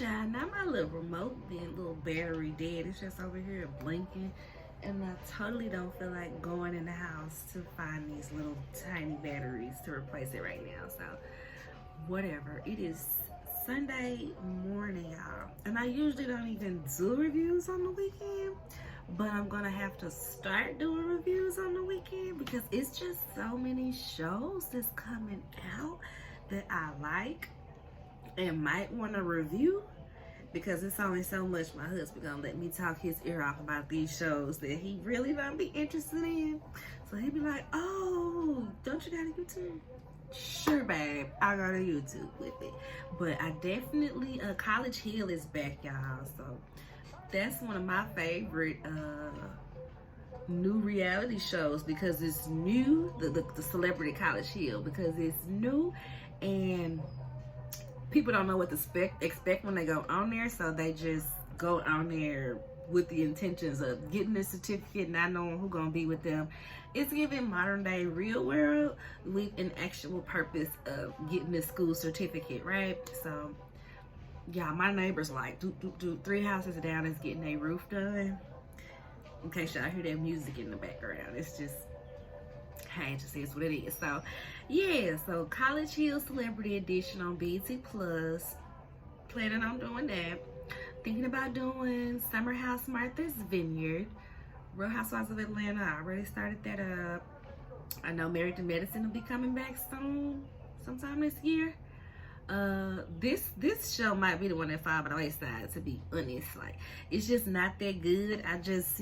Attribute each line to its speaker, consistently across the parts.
Speaker 1: child, now my little remote being a little battery dead. It's just over here blinking. And I totally don't feel like going in the house to find these little tiny batteries to replace it right now. So, whatever. It is Sunday morning, y'all. And I usually don't even do reviews on the weekend. But I'm going to have to start doing reviews on the weekend because it's just so many shows that's coming out that I like and might want to review, because it's only so much my husband gonna let me talk his ear off about these shows that he really don't be interested in. So he be like, oh, don't you got a YouTube? Sure, babe, I got a YouTube with it. But I definitely, College Hill is back, y'all. So that's one of my favorite new reality shows because it's new, the Celebrity College Hill, because it's new and people don't know what to expect when they go on there, so they just go on there with the intentions of getting a certificate, not knowing who's gonna be with them. It's giving modern day real world with an actual purpose of getting a school certificate, right? So, yeah, my neighbor's like, 3 houses down is getting a roof done. In case y'all hear that music in the background, it's just, hey, it just is what it is. So, yeah, so College Hill Celebrity Edition on BT Plus. Planning on doing that. Thinking about doing Summer House Martha's Vineyard. Real Housewives of Atlanta. I already started that up. I know Married to Medicine will be coming back soon, sometime this year. This show might be the one that fall by the wayside, to be honest. Like, it's just not that good. I just,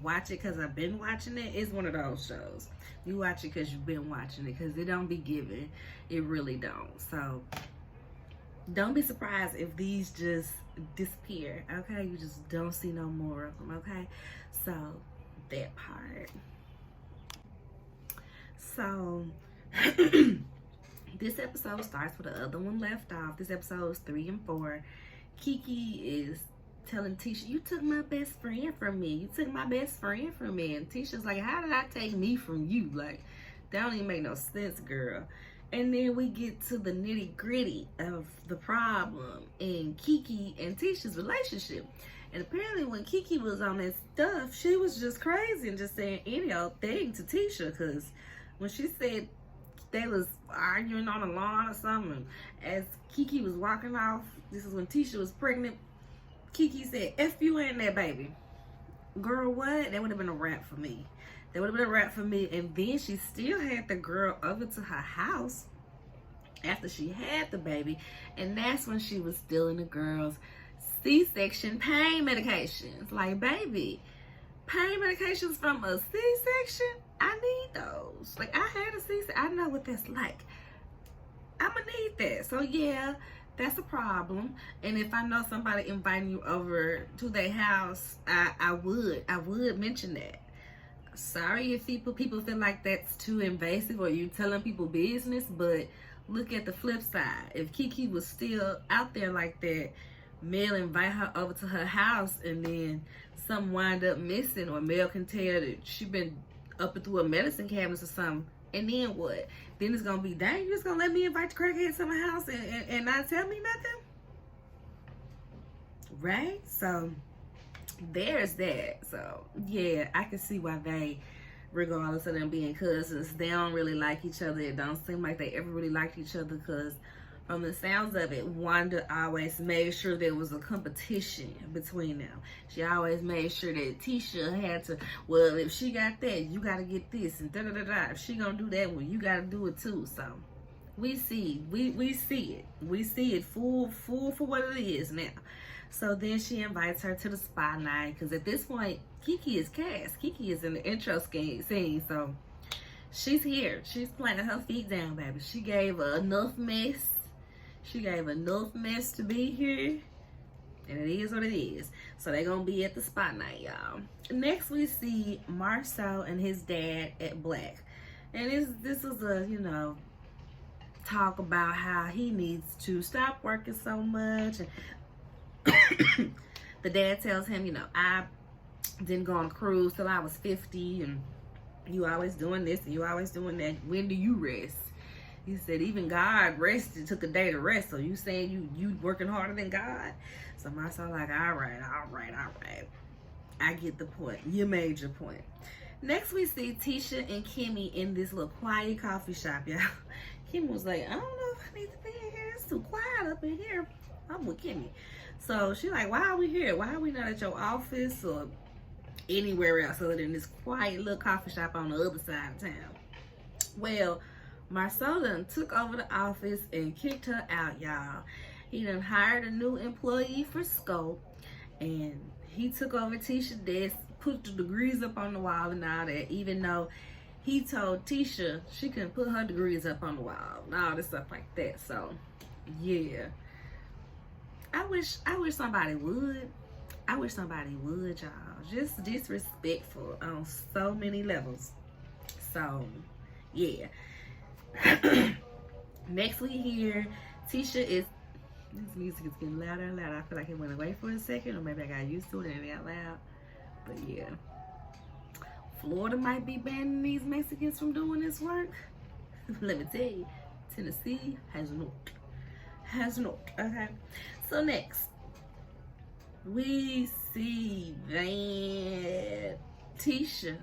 Speaker 1: watch it because I've been watching it. It's one of those shows. You watch it because you've been watching it, because it don't be giving. It really don't. So don't be surprised if these just disappear, okay? You just don't see no more of them, okay? So that part. So this episode starts where the other one left off. This episode is 3 and 4. Kiki is telling Tisha, you took my best friend from me. You took my best friend from me. And Tisha's like, how did I take me from you? Like, that don't even make no sense, girl. And then we get to the nitty gritty of the problem in Kiki and Tisha's relationship. And apparently when Kiki was on that stuff, she was just crazy and just saying any old thing to Tisha. Because when she said they was arguing on the lawn or something, as Kiki was walking off, this is when Tisha was pregnant, Kiki said, F you and that baby. Girl, what? That would have been a wrap for me. That would have been a wrap for me. And then she still had the girl over to her house after she had the baby. And that's when she was stealing the girl's C-section pain medications. Like, baby, pain medications from a C-section? I need those. Like, I had a C-section. I know what that's like. I'm going to need that. So, yeah. That's a problem. And if I know somebody inviting you over to their house, I would mention that. Sorry if people feel like that's too invasive or you telling people business, but look at the flip side. If Kiki was still out there like that, Mel invite her over to her house and then something wind up missing, or Mel can tell that she been up and through a medicine cabinet or something, and then what? Then it's gonna be, dang, you just gonna let me invite the crackhead to my house and not tell me nothing? Right? So there's that. So yeah, I can see why they, regardless of them being cousins, they don't really like each other. It don't seem like they ever really liked each other, because from the sounds of it, Wanda always made sure there was a competition between them. She always made sure that Tisha had to, well, if she got that, you got to get this, and da-da-da-da. If she going to do that, well, you got to do it too. So we see it. We see it full for what it is now. So then she invites her to the spa night, because at this point, Kiki is cast. Kiki is in the intro scene, so she's here. She's planting her feet down, baby. She gave her enough mess. She gave enough mess to be here, and it is what it is. So they're gonna be at the spa night, y'all. Next, we see Marcel and his dad at Black, and this is a talk about how he needs to stop working so much. And the dad tells him, I didn't go on a cruise till I was 50, and you always doing this and you always doing that. When do you rest? He said even God rested, took a day to rest. So you saying you working harder than God? So my son like, all right. I get the point. You made your point. Next we see Tisha and Kimmy in this little quiet coffee shop, y'all. Kimmy was like, I don't know if I need to be in here. It's too quiet up in here. I'm with Kimmy. So she like, why are we here? Why are we not at your office or anywhere else other than this quiet little coffee shop on the other side of town? Well, Marcel done took over the office and kicked her out, y'all. He done hired a new employee for scope, and he took over Tisha's desk, put the degrees up on the wall and all that, even though he told Tisha she couldn't put her degrees up on the wall and all this stuff like that. So, yeah. I wish somebody would. I wish somebody would, y'all. Just disrespectful on so many levels. So, yeah. Next we hear Tisha is, this music is getting louder and louder. I feel like it went away for a second, or maybe I got used to it and it got loud. But yeah, Florida might be banning these Mexicans from doing this work. Let me tell you, Tennessee has not. Okay, so next we see that Tisha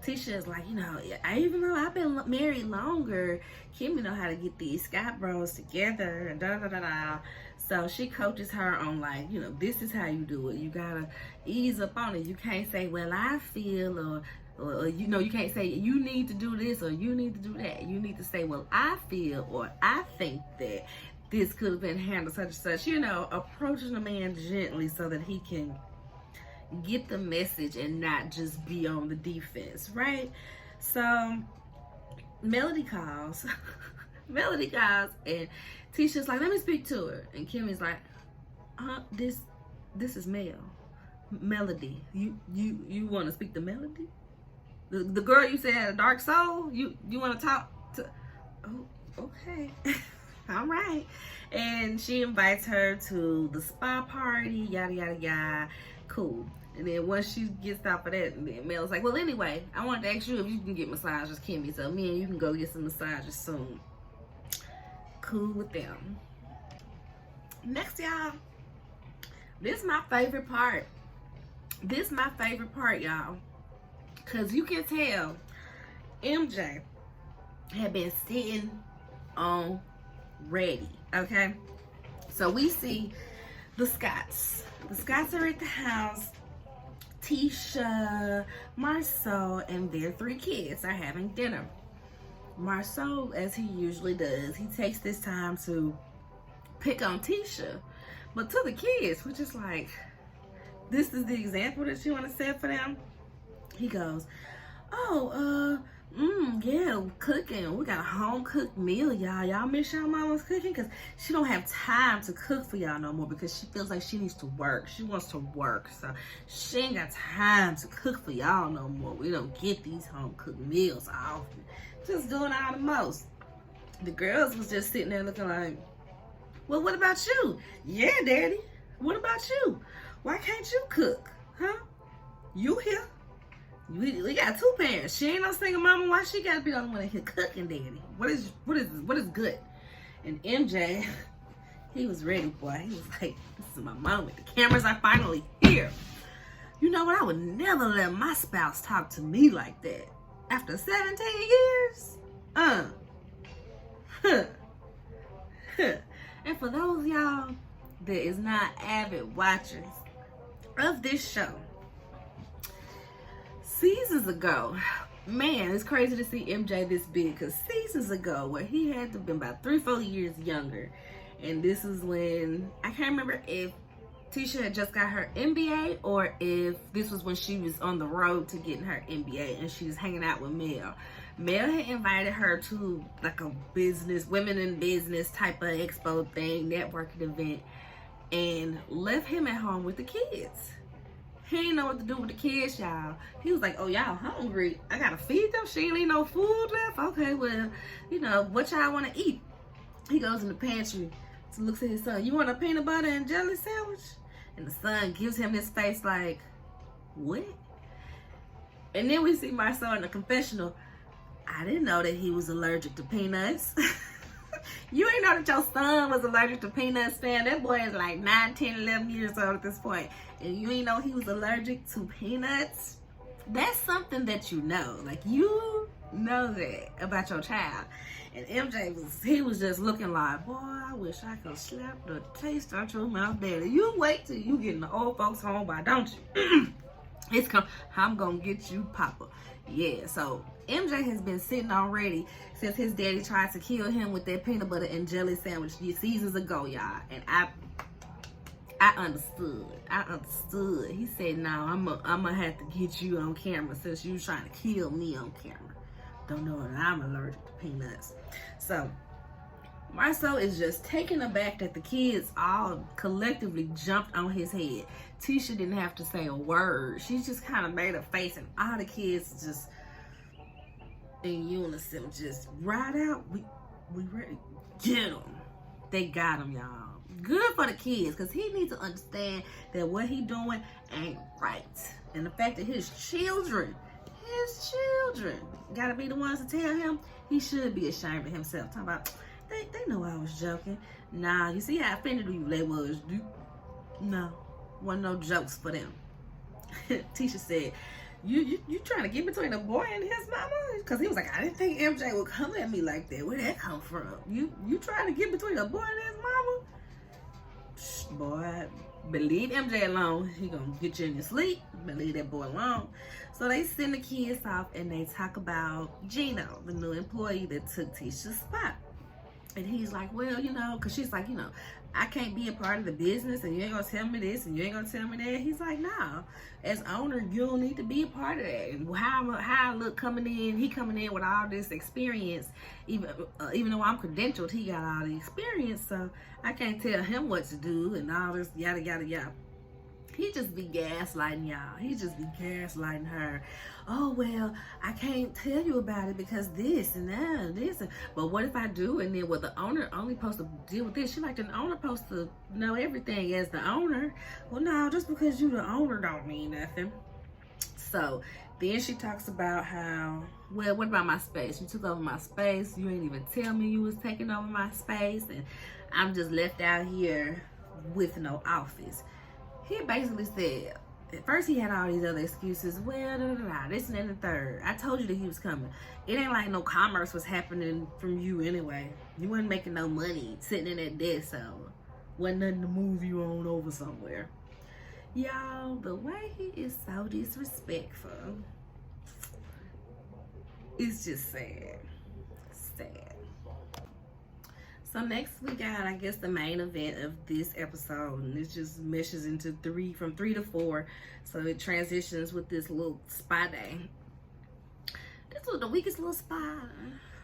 Speaker 1: is like, you know, even though I've been married longer, Kimmy know how to get these Scott bros together and da. So she coaches her on, like, you know, this is how you do it. You gotta ease up on it. You can't say, well, I feel, or you know, you can't say you need to do this or you need to do that. You need to say, well, I feel, or I think that this could have been handled such and such. You know, approaching a man gently so that he can get the message and not just be on the defense, right? So Melody calls and Tisha's like, let me speak to her, and Kimmy's like, this is Melody. You want to speak to Melody, the girl you said had a dark soul? You want to talk to? Oh, okay. All right. And she invites her to the spa party, yada yada yada. Cool. And then once she gets off of that, Mel's like, well, anyway, I wanted to ask you if you can get massages, Kimmy. So me and you can go get some massages soon. Cool with them. Next, y'all. This is my favorite part. Y'all. Because you can tell MJ had been sitting on ready. Okay? So we see the Scotts. The Scotts are at the house. Tisha, Marceau, and their 3 kids are having dinner. Marceau, as he usually does, he takes this time to pick on Tisha, but to the kids, which is like, this is the example that you want to set for them. He goes, oh, yeah, cooking. We got a home cooked meal, y'all. Y'all miss y'all mama's cooking? Because she don't have time to cook for y'all no more because she feels like she needs to work. She wants to work. So she ain't got time to cook for y'all no more. We don't get these home cooked meals often. Just doing all the most. The girls was just sitting there looking like, well, what about you? Yeah, Daddy. What about you? Why can't you cook? Huh? You here? We got 2 parents. She ain't no single mama. Why she gotta be the only one here cooking, Daddy? What is good? And MJ, he was ready, boy. He was like, this is my moment. The cameras are finally here. You know what? I would never let my spouse talk to me like that. After 17 years? And for those y'all that is not avid watchers of this show, seasons ago, man, it's crazy to see MJ this big, because seasons ago, where he had to have been about 3-4 years younger, and this is when, I can't remember if Tisha had just got her MBA or if this was when she was on the road to getting her MBA and she was hanging out with Mel. Mel had invited her to like a business, women in business type of expo thing, networking event, and left him at home with the kids. He didn't know what to do with the kids, y'all. He was like, oh, y'all hungry. I gotta feed them. She ain't leave no food left. Okay, well, you know, what y'all want to eat? He goes in the pantry, so looks at his son. You want a peanut butter and jelly sandwich? And the son gives him this face like, what? And then we see Marceau in the confessional. I didn't know that he was allergic to peanuts. You ain't know that your son was allergic to peanuts, fam. That boy is like 9, 10, 11 years old at this point. And you ain't know he was allergic to peanuts? That's something that you know. Like, you know that about your child. And MJ was just looking like, boy, I wish I could slap the taste out your mouth, daddy. You wait till you get in the old folks home, why don't you? I'm gonna get you, Papa. Yeah, so MJ has been sitting already since his daddy tried to kill him with that peanut butter and jelly sandwich seasons ago, y'all. And I understood. He said, no, I'm gonna have to get you on camera since you trying to kill me on camera. Don't know that I'm allergic to peanuts. So Marcel is just taken aback that the kids all collectively jumped on his head. Tisha didn't have to say a word. She just kind of made a face, and all the kids just in unison just right out. We ready. Get them. They got him, y'all. Good for the kids, because he needs to understand that what he doing ain't right. And the fact that his children gotta be the ones to tell him, he should be ashamed of himself. Talking about, they know I was joking. Nah, you see how offended they was? No, wasn't no jokes for them. Tisha said, you trying to get between a boy and his mama? Because he was like, I didn't think MJ would come at me like that. Where'd that come from? You trying to get between a boy and his mama? Shh, boy, believe MJ alone. He gonna get you in your sleep. Believe that boy alone. So they send the kids off and they talk about Gino, the new employee that took Tisha's spot. And he's like, well, because she's like, I can't be a part of the business and you ain't gonna tell me this and you ain't gonna tell me that. He's like, no, as owner, you don't need to be a part of that. And how I look he coming in with all this experience, even though I'm credentialed, he got all the experience, so I can't tell him what to do and all this yada yada yada. He just be gaslighting y'all. He just be gaslighting her. Oh, well, I can't tell you about it because this and that and this. But what if I do? And then, the owner only supposed to deal with this. She like, the owner supposed to know everything as the owner. Well, no, just because you the owner don't mean nothing. So then she talks about how, well, what about my space? You took over my space. You ain't even tell me you was taking over my space. And I'm just left out here with no office. He basically said, at first he had all these other excuses. Well, this and that and the third. I told you that he was coming. It ain't like no commerce was happening from you anyway. You wasn't making no money sitting in that desk, so wasn't nothing to move you on over somewhere. Y'all, the way he is so disrespectful, it's just sad. Sad. So next we got, I guess, the main event of this episode, and it just meshes into from 3 to 4. So it transitions with this little spa day. This was the weakest little spa,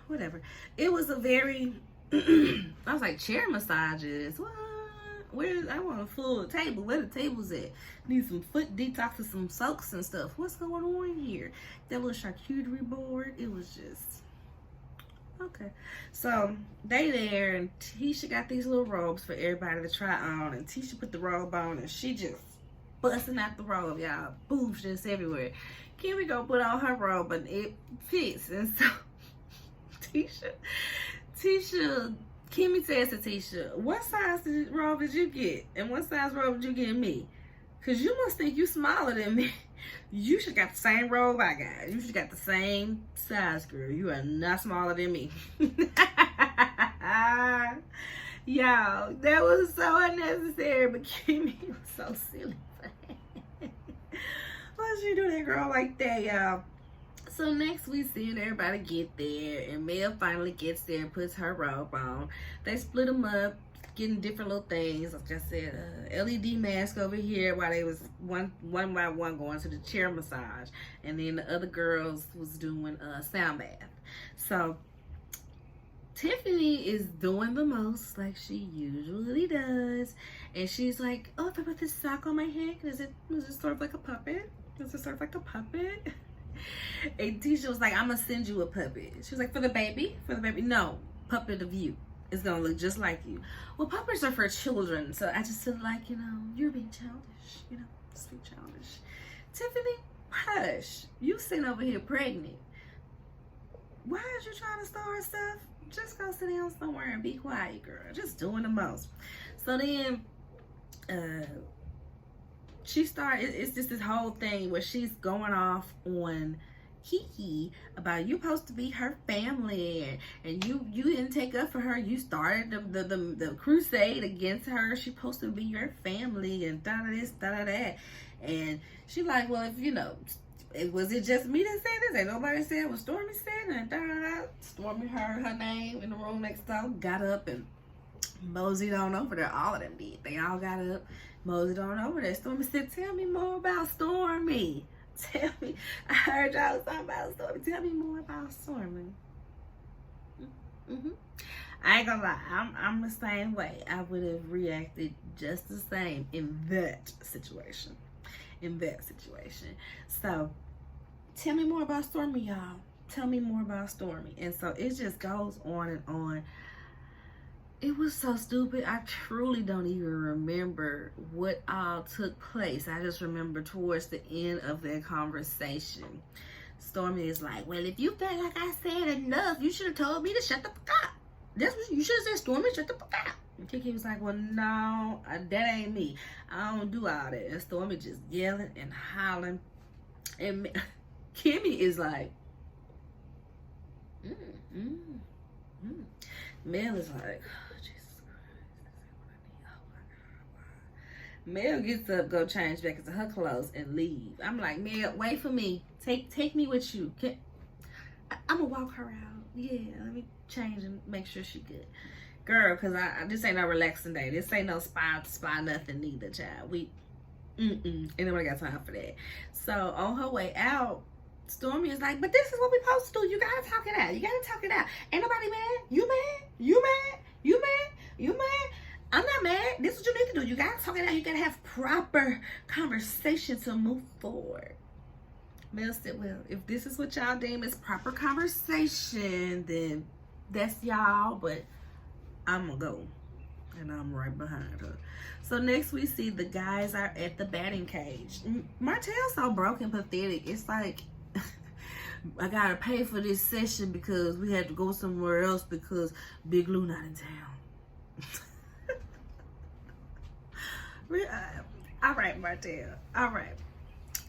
Speaker 1: whatever. It was a very, I was like, chair massages. What? I want a full table. Where the tables at? Need some foot detox and some soaks and stuff. What's going on here? That little charcuterie board. It was just. Okay, so they there, and Tisha got these little robes for everybody to try on, and Tisha put the robe on, and she just busting out the robe, y'all. Boobs just everywhere. Kimmy go put on her robe, and it fits, and so Kimmy says to Tisha, what size robe did you get, and what size robe did you get me? Because you must think you smaller than me. You should got the same robe I got. You should got the same size, girl. You are not smaller than me. Y'all, that was so unnecessary, but Kimmy was so silly. Why'd you do that girl like that, y'all? So next we see everybody get there, and Mel finally gets there, puts her robe on. They split them up, getting different little things. Like I said, LED mask over here while they was one by one going to the chair massage, and then the other girls was doing a sound bath. So Tiffany is doing the most, like she usually does, and she's like, oh, if I put this sock on my head, is it sort of like a puppet? Is it sort of like a puppet? And Tisha was like, I'm gonna send you a puppet. She was like, for the baby? No, puppet of you. It's gonna look just like you. Well, puppets are for children, so I just feel like, you're being childish, just be childish. Tiffany, hush. You sitting over here pregnant. why is you trying to start stuff? Just go sit down somewhere and be quiet, girl. Just doing the most. So then she started, it's just this whole thing where she's going off on Kiki about you supposed to be her family, and you didn't take up for her. You started the crusade against her. She's supposed to be your family, and da da this, da da that. And she like, well, if you know, was it just me that said this? Ain't nobody said it was Stormy said, and da da da. Stormy heard her name in the room next door, got up and moseyed on over there. All of them did. They all got up, moseyed on over there. Stormy said, tell me more about Stormy. Tell me, I heard y'all talking about Stormy. Tell me more about Stormy. I ain't gonna lie, I'm the same way. I would have reacted just the same in that situation. So, tell me more about Stormy, y'all. Tell me more about Stormy. And so it just goes on and on. It was so stupid. I truly don't even remember what all took place. I just remember towards the end of their conversation, Stormy is like, well, if you felt like I said enough, you should have told me to shut the fuck up. That's what you should have said, Stormy, shut the fuck up. And Kiki was like, well, no, that ain't me. I don't do all that. And Stormy just yelling and hollering. And Kimmy is like, Mel is like, Mel gets up, go change back into her clothes, and leave. I'm like, Mel, wait for me. Take me with you. I'm gonna walk her out. Yeah, let me change and make sure she good. Girl, because I this ain't no relaxing day. This ain't no spy nothing neither, child. Ain't nobody got time for that. So on her way out, Stormy is like, but this is what we supposed to do. You gotta talk it out. You gotta talk it out. Ain't nobody mad. You mad? You mad? You mad? You mad? I'm not mad. This is what you need to do. You gotta talk it out. You gotta have proper conversation to move forward. Mel said, well, if this is what y'all deem as proper conversation, then that's y'all, but I'm gonna go. And I'm right behind her. So next we see the guys are at the batting cage. Martell's so broken, pathetic. It's like, I gotta pay for this session because we had to go somewhere else because Big Lou not in town. All right, Martell. All right.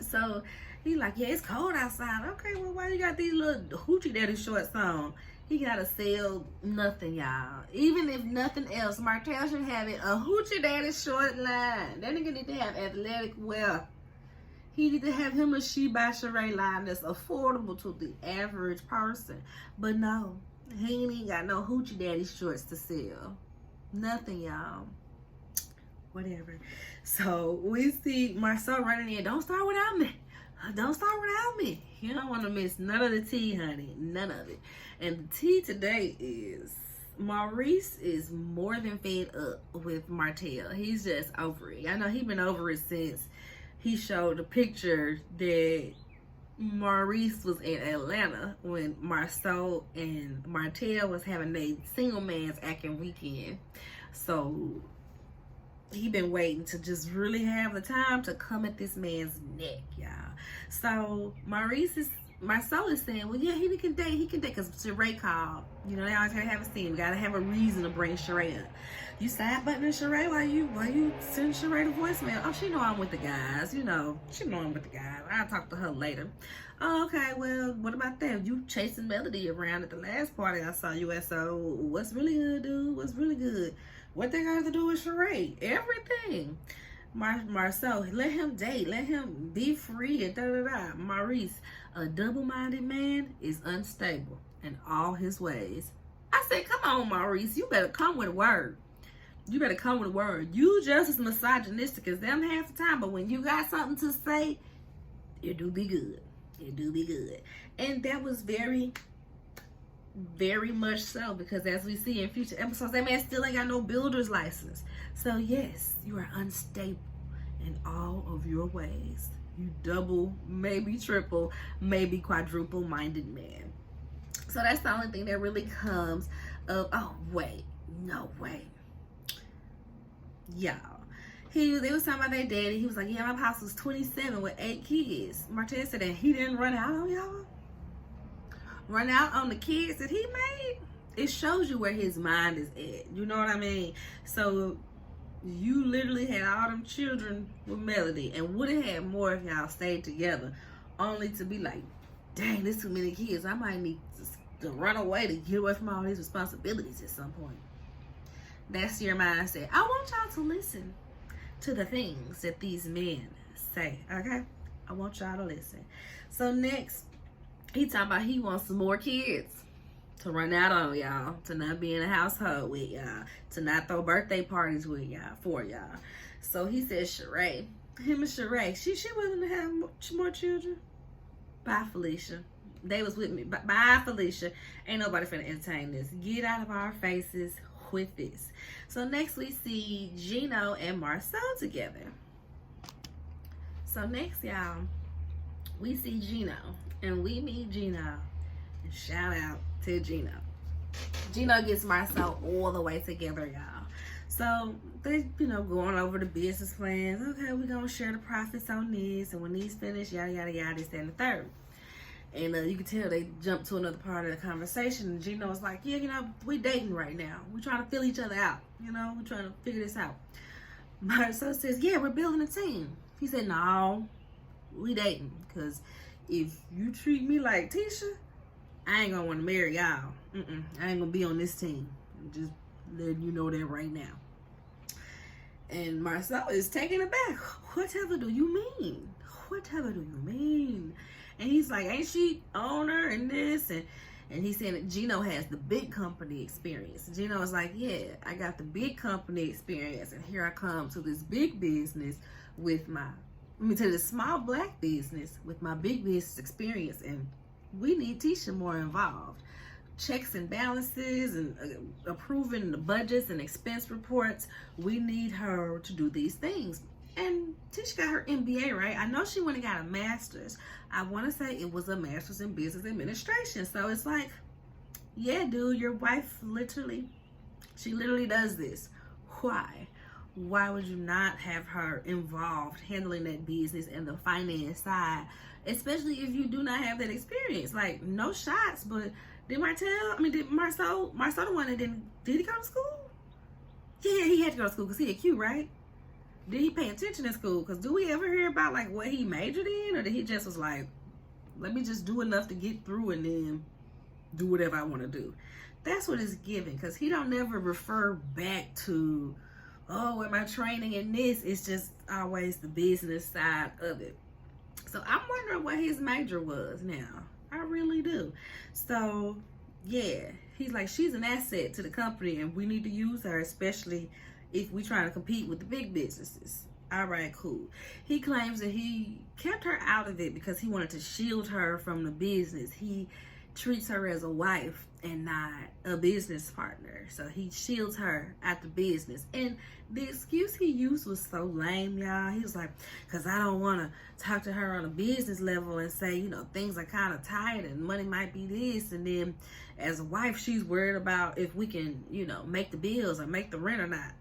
Speaker 1: So he like, yeah, it's cold outside. Okay, well, why you got these little hoochie daddy shorts on? He gotta sell nothing, y'all. Even if nothing else, Martell should have it a hoochie daddy short line. That nigga need to have athletic wear. He need to have him a She by Sheree line that's affordable to the average person. But no, he ain't even got no hoochie daddy shorts to sell. Nothing, y'all. Whatever. So we see Marcel running in. Don't start without me. Don't start without me. You don't want to miss none of the tea, honey. None of it. And the tea today is Maurice is more than fed up with Martell. He's just over it. I know he's been over it since he showed the picture that Maurice was in Atlanta when Marceau and Martell was having a single man's acting weekend. So he been waiting to just really have the time to come at this man's neck, y'all. So Marceau is saying, well, yeah, he can date, because Sheree called. You know, they always gotta have a scene. We gotta have a reason to bring Sheree up. You side buttoning Sheree while you send Sheree the voicemail. Oh, she know I'm with the guys. You know, she know I'm with the guys. I'll talk to her later. Oh, okay, well, what about that? You chasing Melody around at the last party I saw you at, so what's really good, dude? What's really good? What they got to do with Sheree? Everything. Marceau, let him date. Let him be free and da-da-da. Maurice, a double-minded man is unstable in all his ways. I said, come on, Maurice. You better come with a word. You better come with a word. You just as misogynistic as them half the time, but when you got something to say, it do be good. It do be good. And that was very, very much so, because as we see in future episodes, that man still ain't got no builder's license. So yes, you are unstable in all of your ways. You double, maybe triple, maybe quadruple minded man. So that's the only thing that really comes of, oh wait, no way. Y'all. They was talking about their daddy. He was like, yeah, my house was 27 with 8 kids. Martell said that he didn't run out on y'all. run out on the kids that he made, it shows you where his mind is at. You know what I mean? So you literally had all them children with Melody and would have had more if y'all stayed together, only to be like, dang, there's too many kids. I might need to run away to get away from all these responsibilities at some point. That's your mindset. I want y'all to listen to the things that these men say, okay? I want y'all to listen. So next, he talking about he wants some more kids to run out on y'all, to not be in a household with y'all, to not throw birthday parties with y'all, for y'all. So he said, Sheree, him and Sheree, she willing to have more children? Bye, Felicia. They was with me. Bye, Felicia. Ain't nobody finna entertain this. Get out of our faces with this. So next we see Gino and Marcel together. So next, y'all, we see Gino, and we meet Gino. Shout out to Gino. Gino gets Marcel all the way together, y'all. So they, going over the business plans. Okay, we're gonna share the profits on this, and when these finish, yada yada yada, this, that, and the third. And you can tell they jumped to another part of the conversation. And Gino was like, yeah, we dating right now. We're trying to fill each other out. We're trying to figure this out. Marcel says, yeah, we're building a team. He said, no, we dating. Because if you treat me like Tisha, I ain't going to want to marry y'all. I ain't going to be on this team. Just letting you know that right now. And Marcel is taken aback. Whatever do you mean? Whatever do you mean? And he's like, ain't she owner and this? And he's saying that Gino has the big company experience. Gino was like, yeah, I got the big company experience. And here I come to this big business with this small black business with my big business experience. And we need Tisha more involved. Checks and balances and approving the budgets and expense reports. We need her to do these things. And Tisha got her MBA, right? I know she went and got a master's. I want to say it was a master's in business administration. So it's like, yeah, dude, your wife literally does this. Why? Why would you not have her involved handling that business and the finance side, especially if you do not have that experience? Like, no shots, but did Marcel the one that did he go to school? Yeah, he had to go to school because he had Q, right? Did he pay attention in school? Because do we ever hear about like what he majored in? Or did he just was like, let me just do enough to get through and then do whatever I want to do? That's what it's giving. Because he don't never refer back to, oh, with my training in this. It's just always the business side of it. So I'm wondering what his major was now. I really do. So, yeah. He's like, she's an asset to the company and we need to use her, especially if we trying to compete with the big businesses. All right, cool. He claims that he kept her out of it because he wanted to shield her from the business. He treats her as a wife and not a business partner. So he shields her at the business. And the excuse he used was so lame, y'all. He was like, because I don't want to talk to her on a business level and say, things are kind of tight and money might be this. And then as a wife, she's worried about if we can, make the bills or make the rent or not.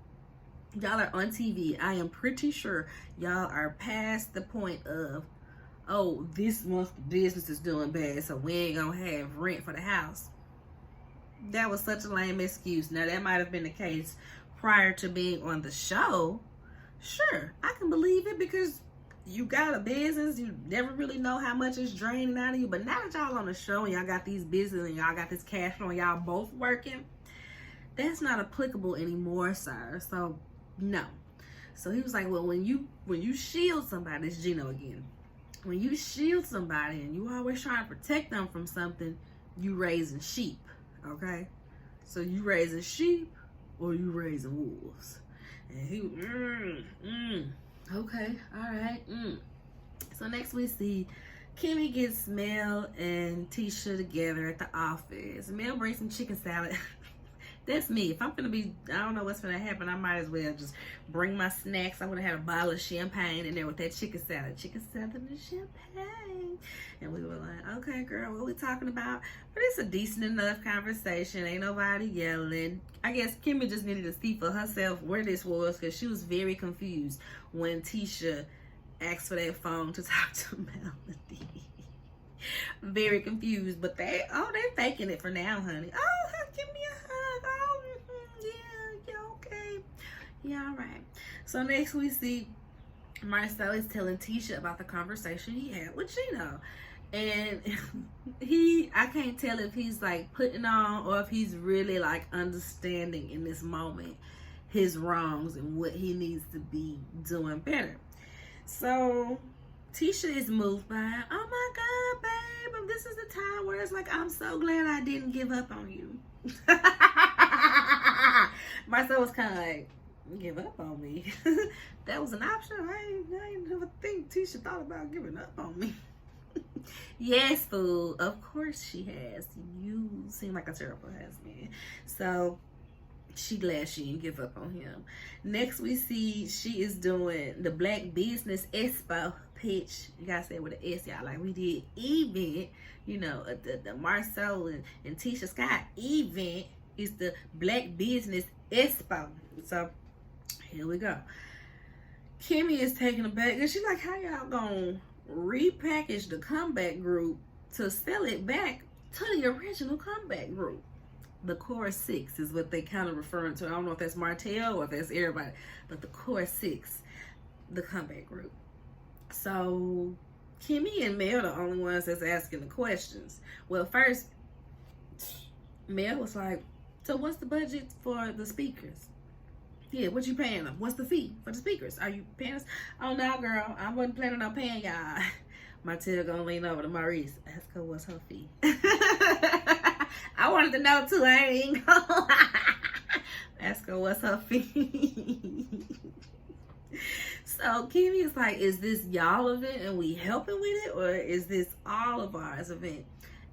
Speaker 1: Y'all are on TV. I am pretty sure y'all are past the point of, oh, this month the business is doing bad, so we ain't gonna have rent for the house. That was such a lame excuse. Now, that might have been the case prior to being on the show. Sure, I can believe it because you got a business. You never really know how much is draining out of you. But now that y'all on the show and y'all got these business and y'all got this cash flow and y'all both working, that's not applicable anymore, sir. So, no. So he was like, well, when you shield somebody, it's Gino again. When you shield somebody and you always trying to protect them from something, you raising sheep, okay? So you raising sheep or you raising wolves? And he, okay, all right. So next we see Kimmy gets Mel and Tisha together at the office. Mel brings some chicken salad. That's me. If I'm gonna be, I don't know what's gonna happen, I might as well just bring my snacks. I would have had a bottle of champagne in there with that chicken salad. Chicken salad and champagne. And we were like, okay, girl, what we talking about? But it's a decent enough conversation. Ain't nobody yelling. I guess Kimmy just needed to see for herself where this was because she was very confused when Tisha asked for that phone to talk to Melody. Very confused, but they're faking it for now, honey. Oh, give me a hug. Oh, yeah, okay. Yeah, all right. So next we see Marcel is telling Tisha about the conversation he had with Gino. And I can't tell if he's like putting on or if he's really like understanding in this moment his wrongs and what he needs to be doing better. So Tisha is moved by, oh my God, babe, this is the time where it's like, I'm so glad I didn't give up on you. Marcel was kind of like, give up on me? That was an option? I ain't never think Tisha thought about giving up on me. Yes, fool. Of course she has. You seem like a terrible husband. So she glad she didn't give up on him. Next we see she is doing the Black Business Expo pitch. You gotta say it with an S, y'all. Like we did event, you know, the Marcel and Tisha Scott event is the Black Business Expo. So here we go. Kimmy is taking it back and she's like, how y'all gonna repackage the comeback group to sell it back to the original comeback group? The core six is what they kind of referring to. I don't know if that's Martell or if that's everybody, but the core six, the comeback group. So Kimmy and Mel the only ones that's asking the questions. Well, first Mel was like, so what's the budget for the speakers? Yeah, what you paying them? What's the fee for the speakers? Are you paying us? Oh no, girl, I wasn't planning on paying y'all. Martell gonna lean over to Maurice. Ask her what's her fee. I wanted to know too. I ain't gonna ask her what's her fee. So Kimmy is like, is this y'all event and we helping with it, or is this all of ours event?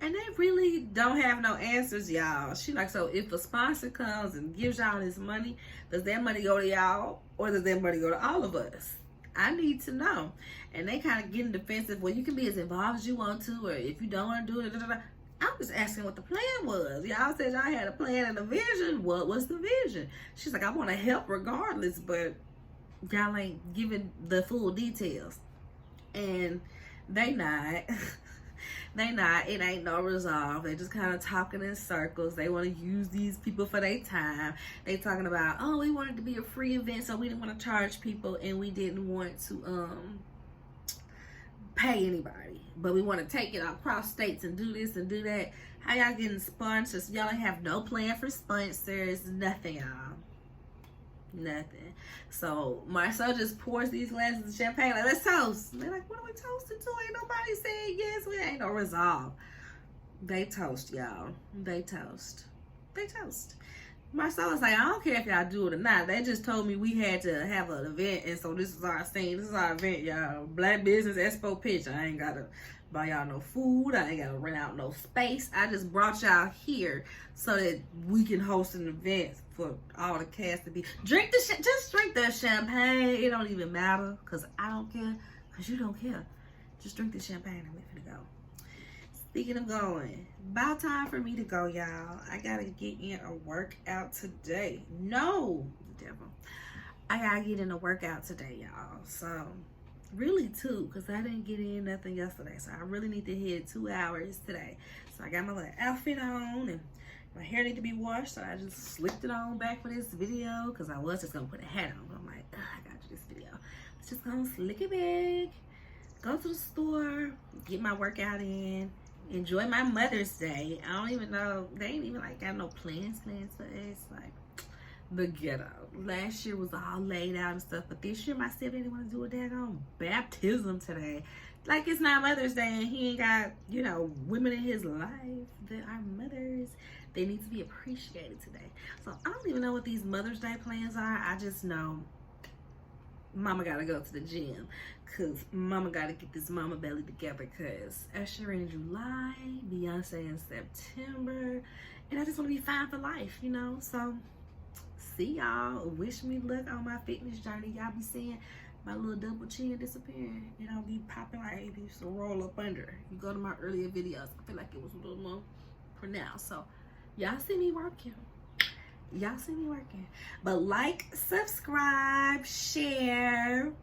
Speaker 1: And they really don't have no answers, y'all. She like, so if a sponsor comes and gives y'all this money, does that money go to y'all or does that money go to all of us? I need to know. And they kind of getting defensive. Well, you can be as involved as you want to, or if you don't want to do it, I'm just asking what the plan was. Y'all said y'all had a plan and a vision. What was the vision? She's like, I want to help regardless, but y'all ain't giving the full details. And they not. They not. It ain't no resolve. They just kind of talking in circles. They want to use these people for their time. They talking about, oh, we wanted to be a free event, so we didn't want to charge people, and we didn't want to pay anybody, but we want to take it across states and do this and do that. How y'all getting sponsors? Y'all ain't have no plan for sponsors. Nothing, y'all. Nothing. So Marcel just pours these glasses of champagne like, let's toast. And they're like, what are we toasting to? Ain't nobody saying yes. We ain't no resolve. They toast, y'all. They toast. They toast. Marcel was like, I don't care if y'all do it or not. They just told me we had to have an event, and so this is our scene. This is our event, y'all. Black Business Expo pitch. I ain't gotta buy y'all no food. I ain't gotta rent out no space. I just brought y'all here so that we can host an event for all the cast to be. Just drink the champagne. It don't even matter, cause I don't care, cause you don't care. Just drink the champagne and we're gonna go. Speaking of going, about time for me to go, y'all. I gotta get in a workout today. No, devil. I gotta get in a workout today, y'all. So, really two, because I didn't get in nothing yesterday. So, I really need to hit 2 hours today. So, I got my little outfit on, and my hair need to be washed. So, I just slicked it on back for this video, because I was just gonna put a hat on. But I'm like, I got you this video. Let's just go slick it back, go to the store, get my workout in. Enjoy my Mother's Day. I don't even know. They ain't even like got no plans for us. Like the ghetto. Last year was all laid out and stuff, but this year my stepdad didn't want to do a daggone baptism today. Like it's not Mother's Day and he ain't got, you know, women in his life that are mothers. They need to be appreciated today. So I don't even know what these Mother's Day plans are. I just know Mama gotta go to the gym, cause Mama gotta get this mama belly together, cause Usher in July, Beyonce in September, and I just want to be fine for life, you know. So see y'all. Wish me luck on my fitness journey. Y'all be seeing my little double chin disappearing. It don't be popping like it used to roll up under. You go to my earlier videos, I feel like it was a little more pronounced. So y'all see me working. Y'all see me working. But like, subscribe, share,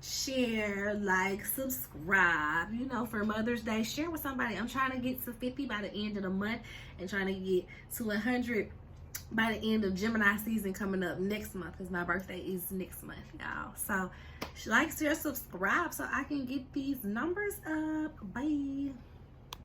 Speaker 1: share, like, subscribe. You know, for Mother's Day, share with somebody. I'm trying to get to 50 by the end of the month and trying to get to 100 by the end of Gemini season coming up next month, because my birthday is next month, y'all. So like, share, subscribe so I can get these numbers up. Bye.